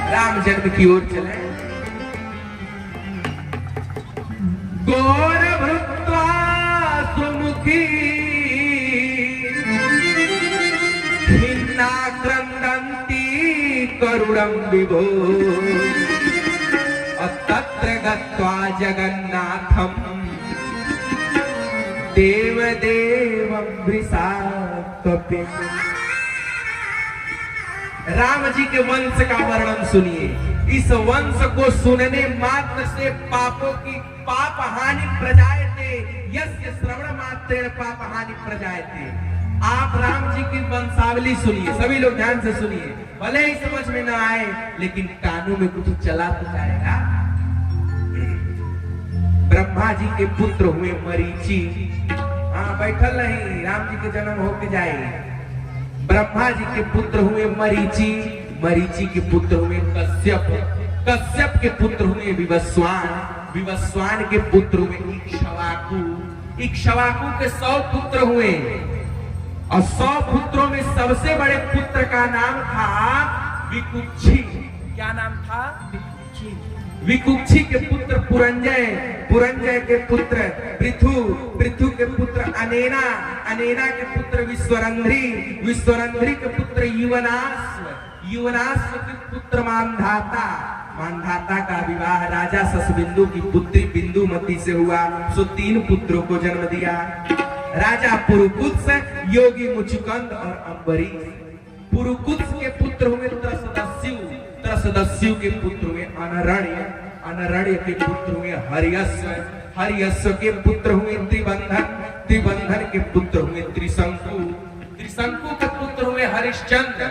राम जन्म की ओर चले। गौर भृत्वा सुमुखी खिन्ना क्रंदन्ति करुणं विभो तत्र गत्वा जगन्नाथं देवदेवं वृषाकपे। राम जी के वंश का वर्णन सुनिए। इस वंश को सुनने मात्र से पापों की पाप हानि प्रजायते, यस्य श्रवण मात्रेण पाप हानि प्रजायते। आप राम जी की वंशावली सुनिए, सभी लोग ध्यान से सुनिए, भले ही समझ में ना आए लेकिन कानों में कुछ चला तो जाएगा। ब्रह्मा जी के पुत्र हुए मरीचि। हाँ बैठल नहीं, राम जी के जन्म होके जाए। ब्रह्मा जी के पुत्र हुए मरीचि, मरीचि के पुत्र हुए कश्यप, कश्यप के पुत्र हुए विवस्वान, विवस्वान के पुत्र हुए इक्ष्वाकु, इक्ष्वाकु के 100 पुत्र हुए और 100 पुत्रों में सबसे बड़े पुत्र का नाम था विकुक्षी। क्या नाम था? विकुक्षी। विकुक्षी के पुत्र पुरंजय, पुरंजय के पुत्र पृथु, पृथु के पुत्र अनेना, अनेना के पुत्र विश्वरंध्री, विश्वरंध्री के पुत्र युवनाश्व, युवनाश्व के पुत्र मानधाता, मानधाता का विवाह राजा ससबिंदु की पुत्री बिंदुमती से हुआ, सो 3 पुत्रों को जन्म दिया। राजा पुरुकुत्स, योगी मुचुकंद और अंबरीश। पुरुकुत्स के पुत्र हुए त्रसदस्यु, त्रसदस्यु के पुत्र हुए अनरण्य, अनरण्य के पुत्र हुए हरियस्व, हरियस्व के पुत्र हुए त्रिबंधन, त्रिबंधन के पुत्र हुए त्रिशंकु, त्रिशंकु के पुत्र हुए हरिश्चंद्र,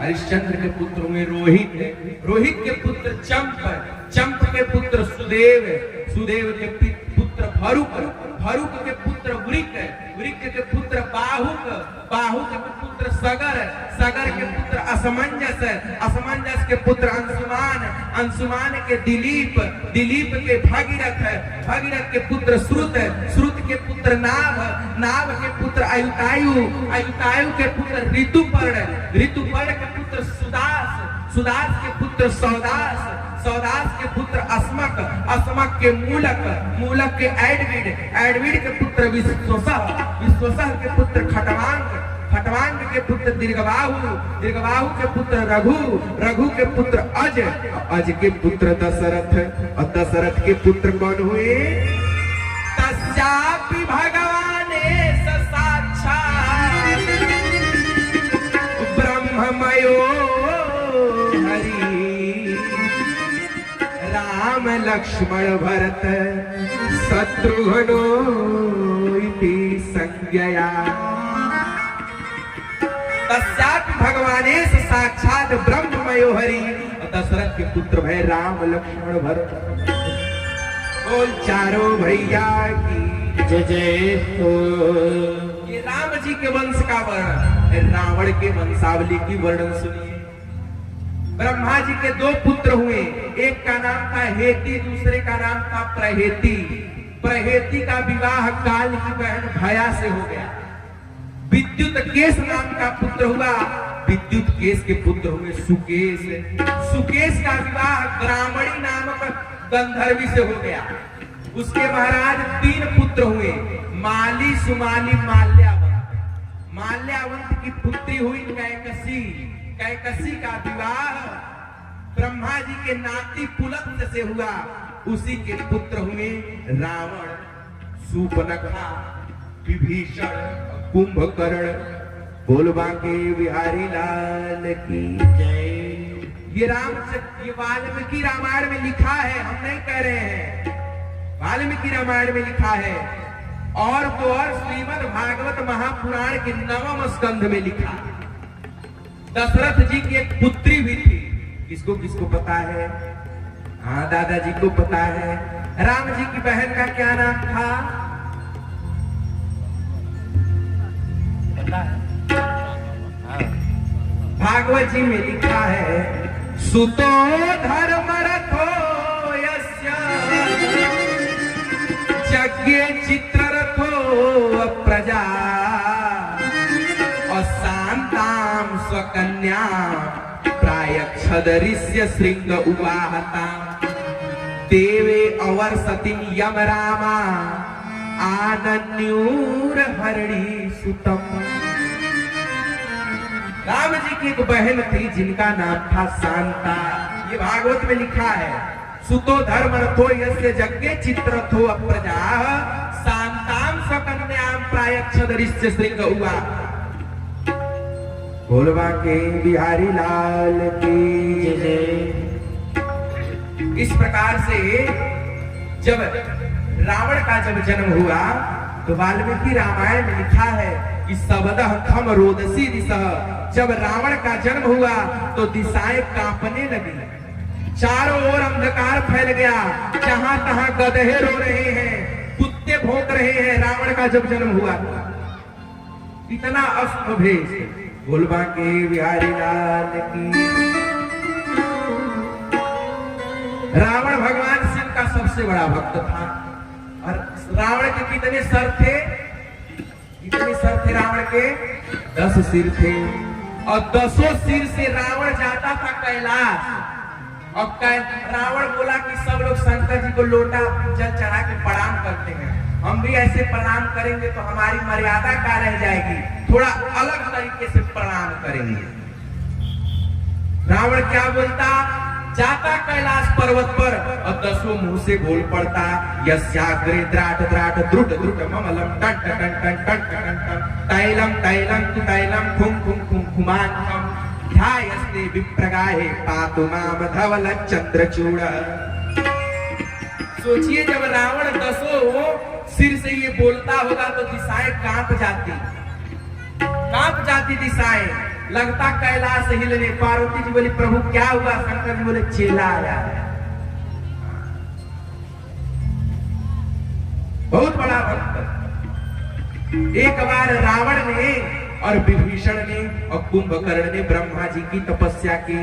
हरिश्चंद्र के पुत्र हुए रोहित, रोहित के पुत्र चंप, चंप के पुत्र सुदेव, सुदेव के पुत्र भरुक, भरुक के पुत्र वृक, वृक के पुत्र बाहुक, बाहुक के पुत्र सगर, सगर के पुत्र असमंजस, असमंजस के पुत्र अंशुमान, अंशुमान के दिलीप, दिलीप के भागीरथ, भागीरथ के पुत्र श्रुत, श्रुत के पुत्र नाभ, नाभ के पुत्र आयुतायु, आयुतायु के पुत्र ऋतुपर्ण, ऋतुपर्ण के पुत्र सुदास, सुदास के पुत्र सौदास, सौदास के पुत्र अस्मक, अस्मक के मूलक, मूलक के एडविड, एडविड के पुत्र विश्वसह, विश्वसह के पुत्र खटवांग, खटवांग के पुत्र दीर्घबाहु, दीर्घबाहु के पुत्र रघु, रघु के पुत्र अज, अज के पुत्र दशरथ, और दशरथ के पुत्र कौन हुए? तस्यापि भगवानेश साक्षात् ब्रह्ममयो हरि राम लक्ष्मण भरत शत्रुघ्नो इति संज्ञया। तस्यापि भगवानेश साक्षात ब्रह्ममयो हरि। दशरथ के पुत्र भय राम लक्ष्मण भरत। बोल चारों भैया की जय जय हो। ये राम जी के वंश का वर्णन, रावण के वंशावली की वर्णन सुनिए। ब्रह्मा जी के 2 पुत्र हुए, एक का नाम था हेती, दूसरे का नाम था प्रहेती। प्रहेती का विवाह काल की बहन भया से हो गया। विद्युत केश नाम का पुत्र हुआ, विद्युत केश के पुत्र हुए सुकेश, सुकेश का विवाह ग्रामणी नामक गंधर्वी से हो गया। उसके महाराज 3 पुत्र हुए, माली, सुमाली, माल्यावंत। माल्यावंत की पुत्री हुई कैकसी, कैकसी का विवाह ब्रह्मा जी के नाती पुलत्य से हुआ। उसी के पुत्र हुए रावण, सूर्पनखा, विभीषण, कुंभकर्ण। बोलबा के बिहारी लाल की जय। ये ये वाल्मीकि रामायण में लिखा है, हम नहीं कह रहे हैं, वाल्मीकि रामायण में लिखा है। और तो और श्रीमद् भागवत महापुराण के 9वें स्कंध में लिखा। दशरथ जी की एक पुत्री भी थी, किसको किसको पता है? हाँ दादाजी को पता है। राम जी की बहन का क्या नाम था? भागवत जी में लिखा है, सुतो धर्म रथो यस्य यज्ञ चित्र रथो प्रजा अशांताम स्वकन्या प्रायः क्षदरिस्य श्रृंग उवाहता देवे अवर सतीम यम रामा आनन्यूर हरणी सुतम। राम जी की एक बहन थी जिनका नाम था शांता। ये भागवत में लिखा है, सुतो धर्म रथो यस्य जग्गे चित्रथो अप्रजा शांताम सकन्याम प्रायक्षदरिस्य श्रृंग हुआ। बोलवा के बिहारी लाल की जय। इस प्रकार से जब रावण का जब जन्म हुआ तो वाल्मीकि रामायण में लिखा है कि सबदह खम रोदसी दिशा। जब रावण का जन्म हुआ तो दिशाएं कांपने लगी, चारों ओर अंधकार फैल गया, जहां तहां गधे रो रहे हैं, कुत्ते भौंक रहे हैं। रावण का जब जन्म हुआ इतना अश्व भेष। बोलबा के बिहारी लाल की। रावण भगवान शिव का सबसे बड़ा भक्त था। और रावण के कितने सर थे? कितने सर थे रावण के? 10 सिर थे। और 10 सिर से रावण जाता था कैलाश। और रावण बोला कि सब लोग शंकर जी को लोटा जल चढ़ा के प्रणाम करते हैं, हम भी ऐसे प्रणाम करेंगे तो हमारी मर्यादा क्या रह जाएगी, थोड़ा अलग तरीके से प्रणाम करेंगे। रावण क्या बोलता? जाता कैलाश पर्वत पर और 10 मुंह से बोल पड़ता, यस्याग्रे द्राट द्राट द्रुट द्रुट ममलम टन टन टन टन टन टन तैलम तैलम तु तैलम खुम खुम खुम खुमांकम ध्यायस्ते विप्रगाहे पातु माम धवल चंद्रचूड़। सोचिए जब रावण 10 सिर से ये बोलता होगा तो दिशाएं कांप जाती दिशाएं। लगता कैलाश हिलने। पार्वती जी बोली प्रभु क्या हुआ? शंकर जी बोले चेला आया है। बहुत बड़ा भक्त। एक बार रावण ने और विभीषण ने और कुंभकर्ण ने ब्रह्मा जी की तपस्या की।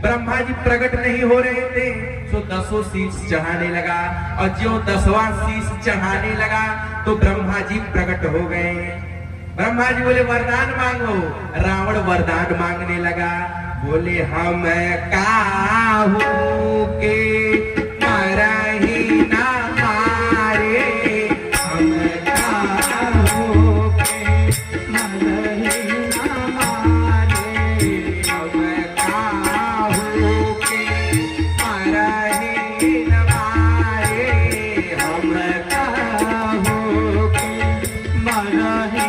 ब्रह्मा जी प्रकट नहीं हो रहे थे तो 10 शीश चढ़ाने लगा। और जो 10वां शीश चढ़ाने लगा तो ब्रह्मा जी प्रकट हो गए। ब्रह्मा जी बोले वरदान मांगो। रावण वरदान मांगने लगा। बोले हम काहू के मरही ना मारे, हम काहू के मरही ना मारे, हम काहू के मरही ना मारे, हम काहू के मरही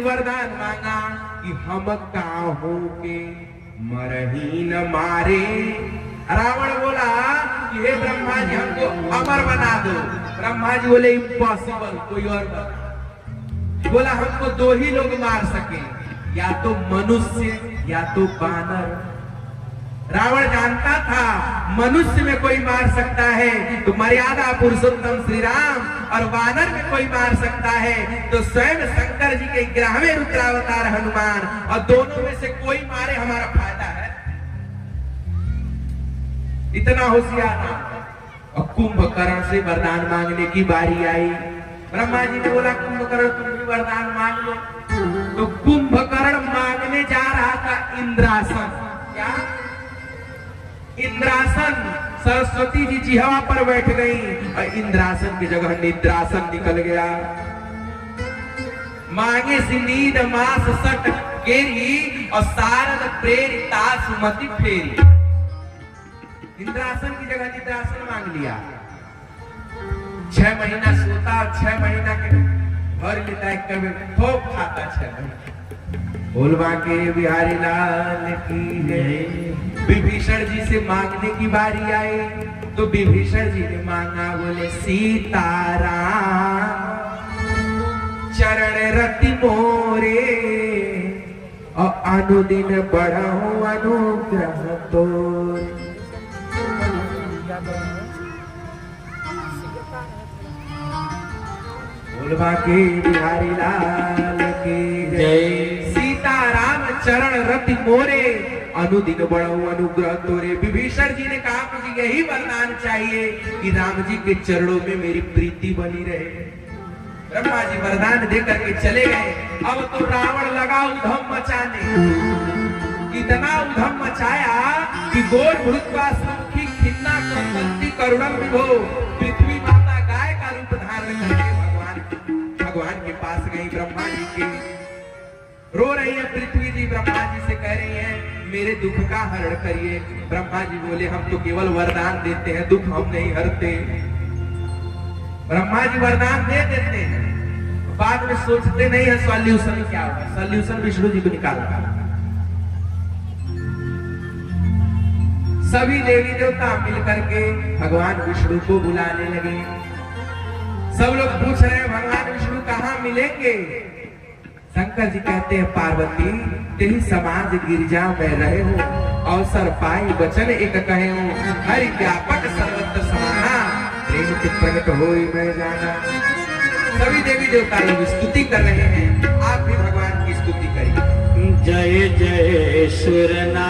वरदान मांगा कि हम काहू के मरही न मारे। रावण बोला कि हे ब्रह्मा जी हमको अमर बना दो। ब्रह्मा जी बोले इम्पॉसिबल, कोई और बता। बोला हमको 2 ही लोग मार सके, या तो मनुष्य या तो बानर। रावण जानता था मनुष्य में कोई मार सकता है तो मर्यादा पुरुषोत्तम श्री राम, और वानर में कोई मार सकता है तो स्वयं शंकर जी के 11वें रुद्रावतार हनुमान। और दोनों में से कोई मारे हमारा फायदा है। इतना होशियार था। और कुंभकर्ण से वरदान मांगने की बारी आई। ब्रह्मा जी ने बोला कुंभकर्ण तुम भी वरदान मांग लो। तो कुंभकर्ण मांगने जा रहा था इंद्रासन। क्या? इंद्रासन। सरस्वती जी जिह्वा पर बैठ गई और इंद्रासन की जगह निद्रासन निकल गया। मांगे सिंदीद मास सट केरी और सारद प्रेरिता सुमति फेरी। इंद्रासन की जगह निद्रासन मांग लिया। 6 महीना सोता और 6 महीना के भर लेता है, कभी खूब खाता 6 महीना। बोलबा के बिहारी लाल की जय। विभीषण जी से मांगने की बारी आई तो विभीषण जी ने मांगा। बोले सीताराम चरण रति मोरे और अनुदिन बढ़ाऊं अनुग्रह तोरे। बोलबा के बिहारी लाल की जय। सीताराम चरण रति मोरे, अनुदिन बढ़ाऊं अनुग्रह तोरे। विभीषण जी ने कहा मुझे यही वरदान चाहिए कि राम जी के चरणों में मेरी प्रीति बनी रहे। ब्रह्मा जी वरदान दे करके चले गए। अब तो रावण लगा उधम मचाने, इतना उधम मचाया कि गोर भूतवा समुखी खिन्ना क्रंदंती करुणम विभो, पृथ्वी माता गाय का रूप धारण करके भगवान के पास गई। ब्रह्मा जी के रो रही है पृथ्वी जी, ब्रह्मा जी से कह रही है मेरे दुख का हरण करिए। ब्रह्मा जी बोले हम तो केवल वरदान देते हैं, दुख हम नहीं हरते। ब्रह्मा जी वरदान दे देते हैं, बाद में सोचते नहीं है सॉल्यूशन क्या होगा। सॉल्यूशन विष्णु जी को निकालना। सभी देवी देवता मिलकर के भगवान विष्णु को बुलाने लगे। सब लोग पूछ रहे हैं भगवान विष्णु कहाँ मिलेंगे। शंकर जी कहते हैं पार्वती तेरी समाज गिरिजा में रहे हो, अवसर पाई वचन एक कहे हो, हरि व्यापक सर्वत्र समाना, प्रेम के प्रकट होई मैं जाना। सभी देवी देवता लोग स्तुति कर रहे हैं, आप भी भगवान की स्तुति करिए। जय जय सुरना